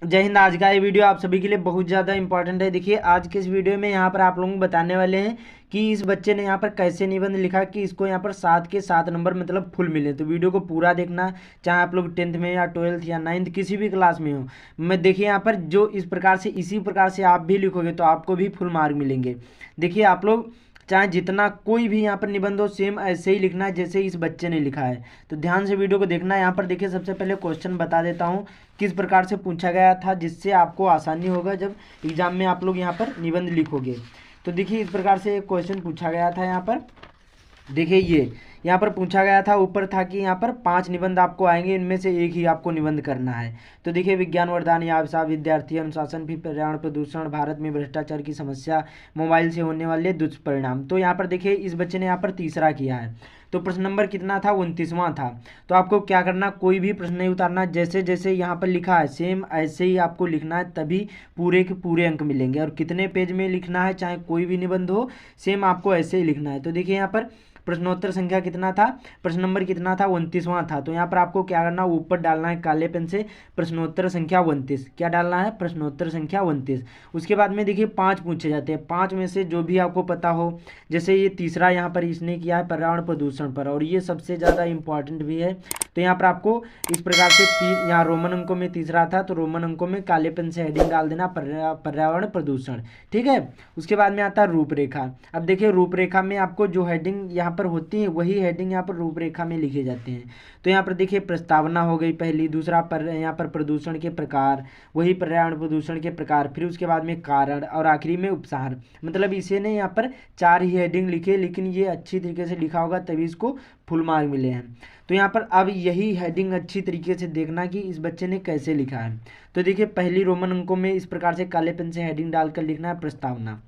जय हिंद। आज का ये वीडियो आप सभी के लिए बहुत ज़्यादा इंपॉर्टेंट है। देखिए आज के इस वीडियो में यहाँ पर आप लोगों को बताने वाले हैं कि इस बच्चे ने यहाँ पर कैसे निबंध लिखा कि इसको यहाँ पर 7 के 7 नंबर मतलब फुल मिले। तो वीडियो को पूरा देखना, चाहे आप लोग 10th में या 12th या 9th किसी भी क्लास में हो। मैं देखिए यहाँ पर जो इस प्रकार से इसी प्रकार से आप भी लिखोगे तो आपको भी फुल मार्क मिलेंगे। देखिए आप लोग चाहे जितना कोई भी यहाँ पर निबंध हो सेम ऐसे ही लिखना है जैसे इस बच्चे ने लिखा है। तो ध्यान से वीडियो को देखना है। यहाँ पर देखिए सबसे पहले क्वेश्चन बता देता हूँ किस प्रकार से पूछा गया था, जिससे आपको आसानी होगा जब एग्जाम में आप लोग यहाँ पर निबंध लिखोगे। तो देखिए इस प्रकार से एक क्वेश्चन पूछा गया था। यहाँ पर देखिए ये यहाँ पर पूछा गया था, ऊपर था कि यहाँ पर 5 निबंध आपको आएंगे, इनमें से एक ही आपको निबंध करना है। तो देखिए विज्ञान वरदान या अभिशाप, विद्यार्थी अनुशासन, फिर पर्यावरण प्रदूषण, भारत में भ्रष्टाचार की समस्या, मोबाइल से होने वाले दुष्परिणाम। तो यहाँ पर देखिए इस बच्चे ने यहाँ पर तीसरा किया है। तो प्रश्न नंबर कितना था? 29वां था। तो आपको क्या करना, कोई भी प्रश्न नहीं उतारना, जैसे जैसे यहाँ पर लिखा है सेम ऐसे ही आपको लिखना है, तभी पूरे के पूरे अंक मिलेंगे। और कितने पेज में लिखना है, चाहे कोई भी निबंध हो, सेम आपको ऐसे ही लिखना है। तो देखिए यहाँ पर प्रश्नोत्तर संख्या कितना था, प्रश्न नंबर कितना था? 29वां था। तो यहाँ पर आपको क्या करना, ऊपर डालना है काले पेन से प्रश्नोत्तर संख्या 29। क्या डालना है? प्रश्नोत्तर संख्या 29। उसके बाद में देखिए 5 पूछे जाते हैं, 5 में से जो भी आपको पता हो। जैसे ये तीसरा यहाँ पर इसने किया है पर्यावरण प्रदूषण पर, और ये सबसे ज़्यादा इंपॉर्टेंट भी है। तो यहाँ पर आपको इस प्रकार से यहाँ रोमन अंकों में तीसरा था, तो रोमन अंकों में काले पेन से हेडिंग डाल देना पर्यावरण प्रदूषण। ठीक है। उसके बाद में आता है रूपरेखा। अब देखिए रूपरेखा में आपको जो हेडिंग यहाँ पर होती है वही हेडिंग यहाँ पर रूपरेखा में लिखे जाते हैं। तो यहाँ पर देखिए प्रस्तावना हो गई पहली, दूसरा पर यहाँ पर प्रदूषण के प्रकार, वही पर्यावरण प्रदूषण के प्रकार, फिर उसके बाद में कारण, और आखिरी में उपसार। मतलब इसे ने यहाँ पर 4 ही हेडिंग लिखे, लेकिन ये अच्छी तरीके से लिखा होगा तभी इसको फुल मार्क मिले हैं। तो यहाँ पर अब यही हेडिंग अच्छी तरीके से देखना कि इस बच्चे ने कैसे लिखा है। तो देखिए पहली रोमन अंकों में इस प्रकार से काले पेन से हेडिंग डालकर लिखना है प्रस्तावना।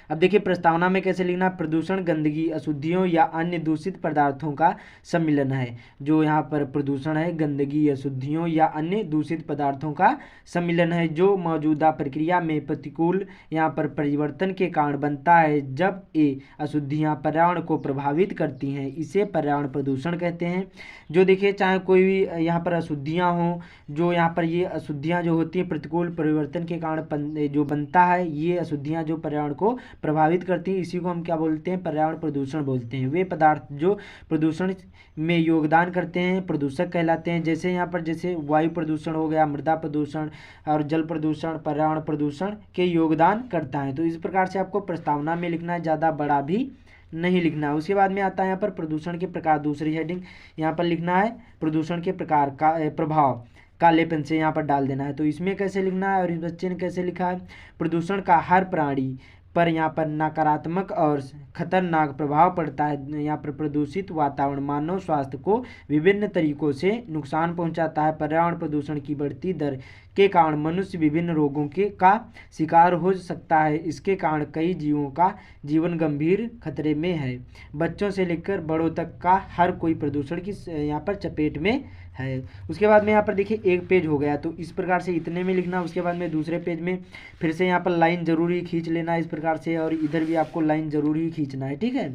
अब देखिए प्रस्तावना में कैसे लिखना है, प्रदूषण गंदगी, अशुद्धियों या अन्य दूषित पदार्थों का सम्मिलन है। जो यहाँ पर प्रदूषण है गंदगी, अशुद्धियों या अन्य दूषित पदार्थों का सम्मिलन है, जो मौजूदा प्रक्रिया में प्रतिकूल यहाँ पर परिवर्तन के कारण बनता है। जब ये अशुद्धियाँ पर्यावरण को प्रभावित करती हैं, इसे पर्यावरण प्रदूषण कहते हैं। जो देखिए चाहे कोई भी यहाँ पर अशुद्धियाँ हों, जो यहाँ पर ये अशुद्धियाँ जो होती हैं प्रतिकूल परिवर्तन के कारण जो बनता है, ये अशुद्धियाँ जो पर्यावरण को प्रभावित करती है, इसी को हम क्या बोलते हैं? पर्यावरण प्रदूषण बोलते हैं। वे पदार्थ जो प्रदूषण में योगदान करते हैं प्रदूषक कहलाते हैं। जैसे यहाँ पर जैसे वायु प्रदूषण हो गया, मृदा प्रदूषण और जल प्रदूषण पर्यावरण प्रदूषण के योगदान करता है। तो इस प्रकार से आपको प्रस्तावना में लिखना है, ज़्यादा बड़ा भी नहीं लिखना है। उसके बाद में आता है यहाँ पर प्रदूषण के प्रकार, दूसरी हेडिंग यहाँ पर लिखना है प्रदूषण के प्रकार का प्रभाव, काले पेन से यहाँ पर डाल देना है। तो इसमें कैसे लिखना है और इस बच्चे ने कैसे लिखा है, प्रदूषण का हर प्राणी पर यहाँ पर नकारात्मक और खतरनाक प्रभाव पड़ता है। यहाँ पर प्रदूषित वातावरण मानव स्वास्थ्य को विभिन्न तरीकों से नुकसान पहुँचाता है। पर्यावरण प्रदूषण की बढ़ती दर के कारण मनुष्य विभिन्न रोगों के का शिकार हो सकता है। इसके कारण कई जीवों का जीवन गंभीर खतरे में है। बच्चों से लेकर बड़ों तक का हर कोई प्रदूषण की यहाँ पर चपेट में है। उसके बाद में यहाँ पर देखिए एक पेज हो गया, तो इस प्रकार से इतने में लिखना। उसके बाद में दूसरे पेज में फिर से यहाँ पर लाइन जरूरी खींच लेना इस प्रकार से, और इधर भी आपको लाइन जरूरी खींचना है। ठीक है।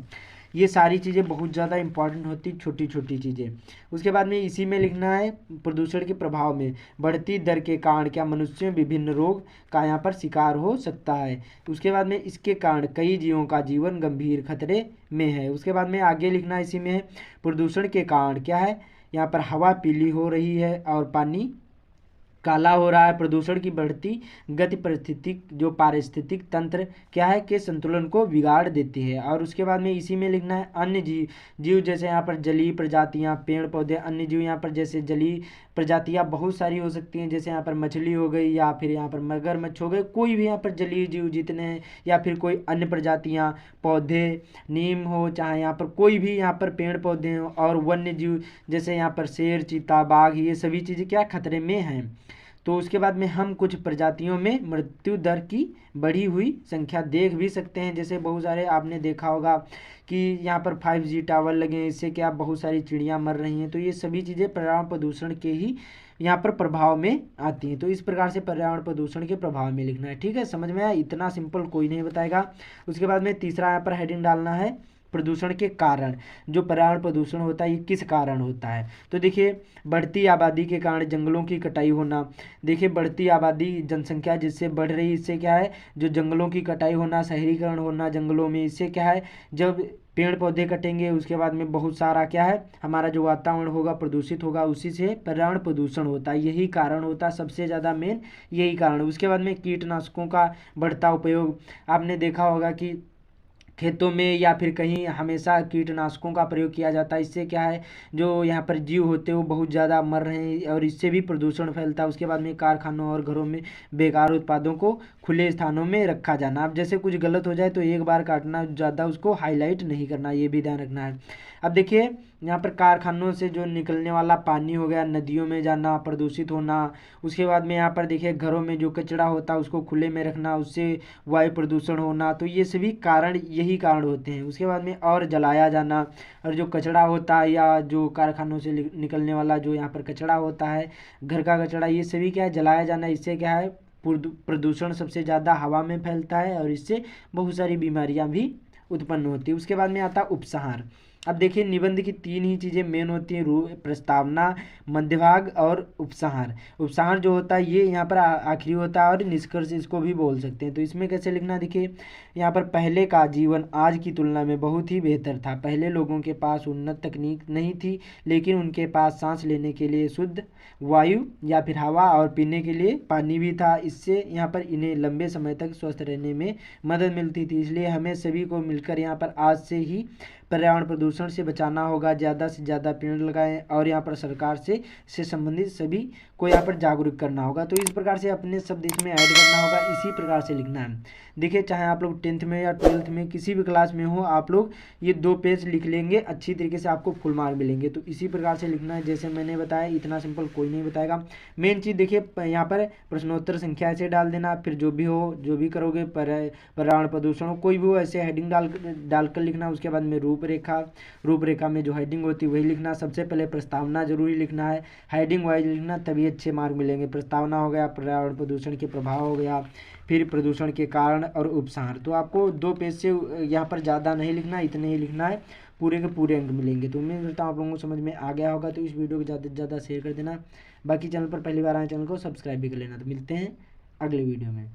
ये सारी चीज़ें बहुत ज़्यादा इंपॉर्टेंट होती, छोटी छोटी चीज़ें। उसके बाद में इसी में लिखना है प्रदूषण के प्रभाव में बढ़ती दर के कारण क्या मनुष्य विभिन्न रोग का यहाँ पर शिकार हो सकता है। तो उसके बाद में इसके कारण कई जीवों का जीवन गंभीर खतरे में है। उसके बाद में आगे लिखना इसी में है प्रदूषण के कारण क्या है, यहाँ पर हवा पीली हो रही है और पानी काला हो रहा है। प्रदूषण की बढ़ती गति पारिस्थितिक जो पारिस्थितिक तंत्र क्या है के संतुलन को बिगाड़ देती है। और उसके बाद में इसी में लिखना है अन्य जीव जैसे यहाँ पर जलीय प्रजातियाँ, पेड़ पौधे, अन्य जीव यहाँ पर जैसे जलीय प्रजातियाँ बहुत सारी हो सकती हैं, जैसे यहाँ पर मछली हो गई या फिर यहाँ पर मगरमच्छ हो गए, कोई भी यहाँ पर जलीय जीव जितने हैं, या फिर कोई अन्य प्रजातियाँ, पौधे, नीम हो, चाहे यहाँ पर कोई भी यहाँ पर पेड़ पौधे हो, और वन्य जीव जैसे यहाँ पर शेर, चीता, बाघ, ये सभी चीज़ें क्या खतरे में हैं। तो उसके बाद में हम कुछ प्रजातियों में मृत्यु दर की बढ़ी हुई संख्या देख भी सकते हैं। जैसे बहुत सारे आपने देखा होगा कि यहाँ पर 5G टावर लगे हैं, इससे क्या बहुत सारी चिड़ियाँ मर रही हैं। तो ये सभी चीज़ें पर्यावरण प्रदूषण के ही यहाँ पर प्रभाव में आती हैं। तो इस प्रकार से पर्यावरण प्रदूषण के प्रभाव में लिखना है। ठीक है, समझ में आया? इतना सिंपल कोई नहीं बताएगा। उसके बाद में तीसरा यहाँ पर हेडिंग डालना है प्रदूषण के कारण, जो पर्यावरण प्रदूषण होता है ये किस कारण होता है। तो देखिए बढ़ती आबादी के कारण जंगलों की कटाई होना। देखिए बढ़ती आबादी, जनसंख्या जिससे बढ़ रही है, इससे क्या है, जो जंगलों की कटाई होना, शहरीकरण होना जंगलों में, इससे क्या है, जब पेड़ पौधे कटेंगे उसके बाद में बहुत सारा क्या है, हमारा जो वातावरण होगा प्रदूषित होगा, उसी से पर्यावरण प्रदूषण होता है। यही कारण होता है सबसे ज़्यादा मेन, यही कारण। उसके बाद में कीटनाशकों का बढ़ता उपयोग। आपने देखा होगा कि खेतों में या फिर कहीं हमेशा कीटनाशकों का प्रयोग किया जाता है। इससे क्या है, जो यहाँ पर जीव होते हैं वो बहुत ज़्यादा मर रहे हैं और इससे भी प्रदूषण फैलता है। उसके बाद में कारखानों और घरों में बेकार उत्पादों को खुले स्थानों में रखा जाना। अब जैसे कुछ गलत हो जाए तो एक बार काटना, ज़्यादा उसको हाईलाइट नहीं करना, ये भी ध्यान रखना है। अब देखिए यहाँ पर कारखानों से जो निकलने वाला पानी हो गया, नदियों में जाना, प्रदूषित होना। उसके बाद में यहाँ पर देखिए घरों में जो कचरा होता है उसको खुले में रखना, उससे वायु प्रदूषण होना। तो ये सभी कारण, यही कारण होते हैं। उसके बाद में और जलाया जाना, और जो कचरा होता है या जो कारखानों से निकलने वाला जो यहाँ पर कचरा होता है, घर का कचरा, ये सभी क्या है, जलाया जाना। इससे क्या है, प्रदूषण सबसे ज़्यादा हवा में फैलता है और इससे बहुत सारी बीमारियां भी उत्पन्न होती है। उसके बाद में आता है उपसंहार। अब देखिए निबंध की तीन ही चीज़ें मेन होती हैं, प्रस्तावना, मध्यभाग और उपसंहार। उपसंहार जो होता है ये यहाँ पर आखिरी होता है, और निष्कर्ष इसको भी बोल सकते हैं। तो इसमें कैसे लिखना, देखिए यहाँ पर पहले का जीवन आज की तुलना में बहुत ही बेहतर था। पहले लोगों के पास उन्नत तकनीक नहीं थी, लेकिन उनके पास सांस लेने के लिए शुद्ध वायु या फिर हवा और पीने के लिए पानी भी था। इससे यहाँ पर इन्हें लंबे समय तक स्वस्थ रहने में मदद मिलती थी। इसलिए हमें सभी को मिलकर यहाँ पर आज से ही पर्यावरण प्रदूषण से बचाना होगा। ज़्यादा से ज़्यादा पेड़ लगाएं और यहाँ पर सरकार से संबंधित सभी को यहाँ पर जागरूक करना होगा। तो इस प्रकार से अपने शब्द इसमें ऐड करना होगा, इसी प्रकार से लिखना है। देखिए चाहे आप लोग 10th में या 12th में किसी भी क्लास में हो, आप लोग ये 2 पेज लिख लेंगे, अच्छी तरीके से आपको फुल मार्क मिलेंगे। तो इसी प्रकार से लिखना है जैसे मैंने बताया, इतना सिंपल कोई नहीं बताएगा। मेन चीज़ देखिए यहाँ पर प्रश्नोत्तर संख्या ऐसे डाल देना, फिर जो भी हो, जो भी करोगे, पर्यावरण प्रदूषण हो, कोई भी हो, ऐसे हेडिंग डालकर लिखना। उसके बाद में रूपरेखा में जो हेडिंग होती है वही लिखना। सबसे पहले प्रस्तावना जरूरी लिखना है, हेडिंग वाइज लिखना, तभी अच्छे मार्क मिलेंगे। प्रस्तावना हो गया, पर्यावरण प्रदूषण के प्रभाव हो गया, फिर प्रदूषण के कारण और उपसंहार। तो आपको 2 पेज से यहाँ पर ज़्यादा नहीं लिखना, इतने ही लिखना है, पूरे के पूरे अंक मिलेंगे। तो उम्मीद करता हूँ आप लोगों को समझ में आ गया होगा। तो इस वीडियो को ज़्यादा से ज़्यादा शेयर कर देना। बाकी चैनल पर पहली बार आए, चैनल को सब्सक्राइब भी कर लेना। तो मिलते हैं अगले वीडियो में।